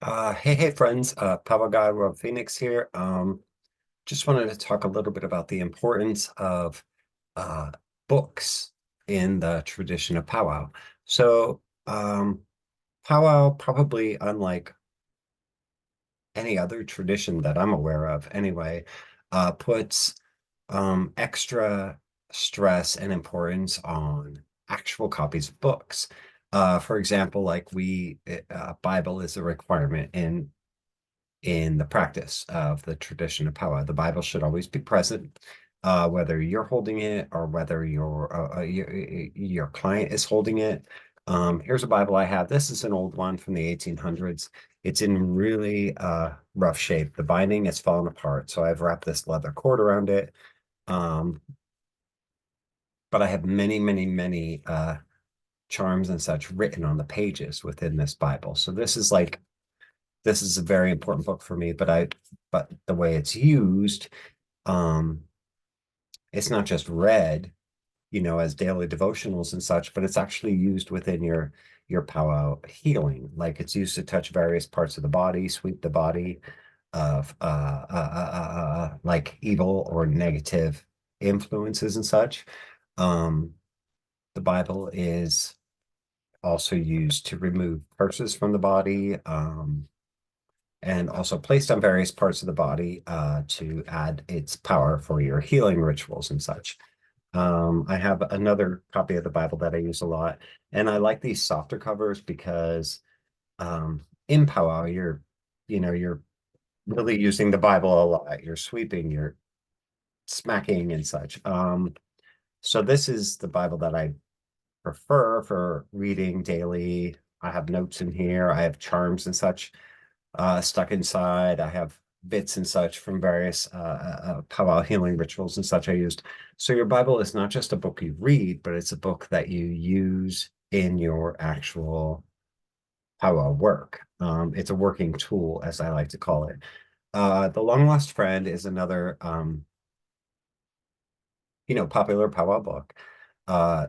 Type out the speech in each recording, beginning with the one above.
Hey friends, Powwow Guy World Phoenix here. Just wanted to talk a little bit about the importance of uh, books in the tradition of powwow. So, powwow, probably unlike any other tradition that I'm aware of anyway, puts extra stress and importance on actual copies of books. For example, like Bible is a requirement in the practice of the tradition of powwow. The Bible should always be present, whether you're holding it or whether your client is holding it. Here's a Bible I have. This is an old one from the 1800s. It's in really rough shape. The binding has fallen apart, so I've wrapped this leather cord around it. Um, but I have many, many, many charms and such written on the pages within this Bible. So this is a very important book for me, but the way it's used, um, it's not just read, as daily devotionals and such, but it's actually used within your powwow healing. Like it's used to touch various parts of the body, sweep the body of like evil or negative influences and such. Um, the Bible is also used to remove curses from the body. And also placed on various parts of the body to add its power for your healing rituals and such. I have another copy of the Bible that I use a lot, and I like these softer covers because in powwow, you're really using the Bible a lot. You're sweeping, you're smacking and such. So this is the Bible that I prefer for reading daily. I have notes in here. I have charms and such stuck inside. I have bits and such from various powwow healing rituals and such I used. So your Bible is not just a book you read, but it's a book that you use in your actual powwow work. It's a working tool, as I like to call it. The Long Lost Friend is another, popular powwow book. Uh,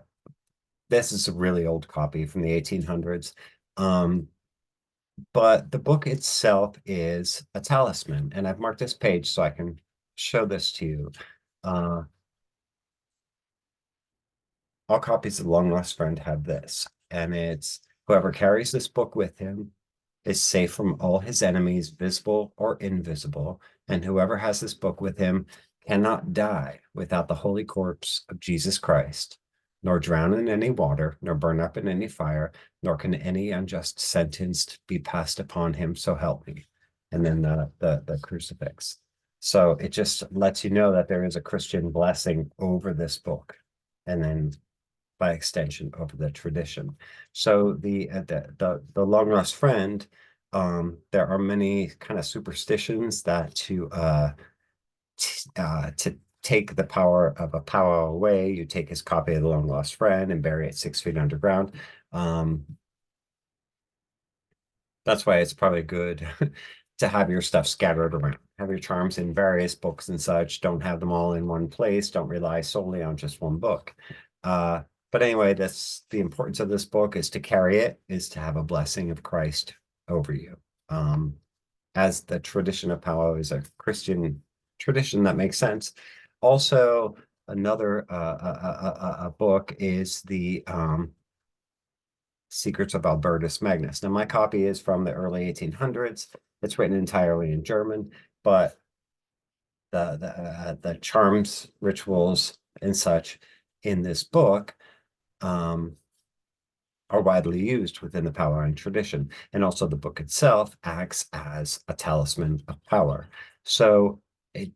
this is a really old copy from the 1800s. Um, But the book itself is a talisman, and I've marked this page so I can show this to you. Uh, all copies of Long Lost Friend have this, and it's whoever carries this book with him is safe from all his enemies, visible or invisible, and whoever has this book with him cannot die without the holy corpse of Jesus Christ, nor drown in any water, nor burn up in any fire, nor can any unjust sentence be passed upon him, so help me. And then the crucifix. So it just lets you know that there is a Christian blessing over this book, and then by extension over the tradition. So the long lost friend, there are many kind of superstitions that to take the power of a powwow away, you take his copy of the long lost friend and bury it 6 feet underground. Um, that's why it's probably good to have your stuff scattered around. Have your charms in various books and such. Don't have them all in one place. Don't rely solely on just one book. Uh, but anyway, that's the importance of this book is to carry it, is to have a blessing of Christ over you. Um, as the tradition of powwow is a Christian tradition that makes sense. Also, another book is the Secrets of Albertus Magnus. Now, my copy is from the early 1800s. It's written entirely in German, but the charms, rituals, and such in this book um, are widely used within the Powwow tradition. And also the book itself acts as a talisman of power. So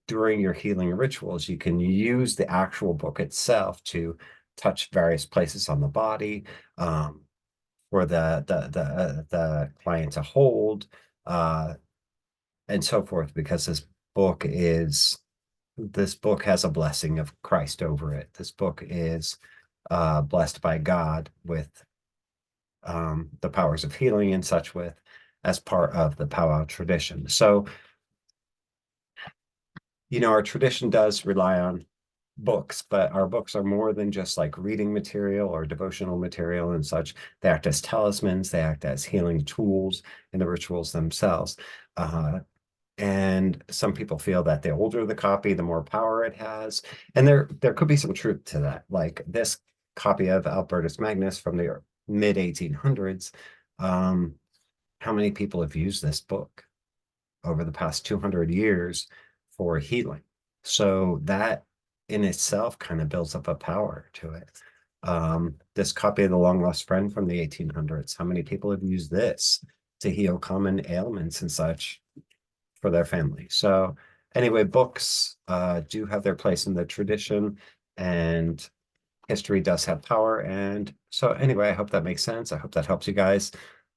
during your healing rituals, you can use the actual book itself to touch various places on the body, for the client to hold, uh, and so forth, because this book has a blessing of Christ over it. This book is blessed by God with the powers of healing and such with as part of the powwow tradition. So, our tradition does rely on books, but our books are more than just like reading material or devotional material and such. They act as talismans, they act as healing tools in the rituals themselves. And some people feel that the older the copy, the more power it has. And there could be some truth to that. Like this copy of Albertus Magnus from the mid 1800s, how many people have used this book over the past 200 years for healing? So that in itself kind of builds up a power to it. This copy of The Long Lost Friend from the 1800s, how many people have used this to heal common ailments and such for their family? So anyway, books do have their place in the tradition, and history does have power. And so anyway, I hope that makes sense. I hope that helps you guys.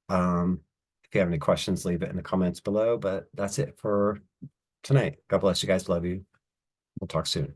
If you have any questions, leave it in the comments below. But that's it for tonight. God bless you guys. Love you. We'll talk soon.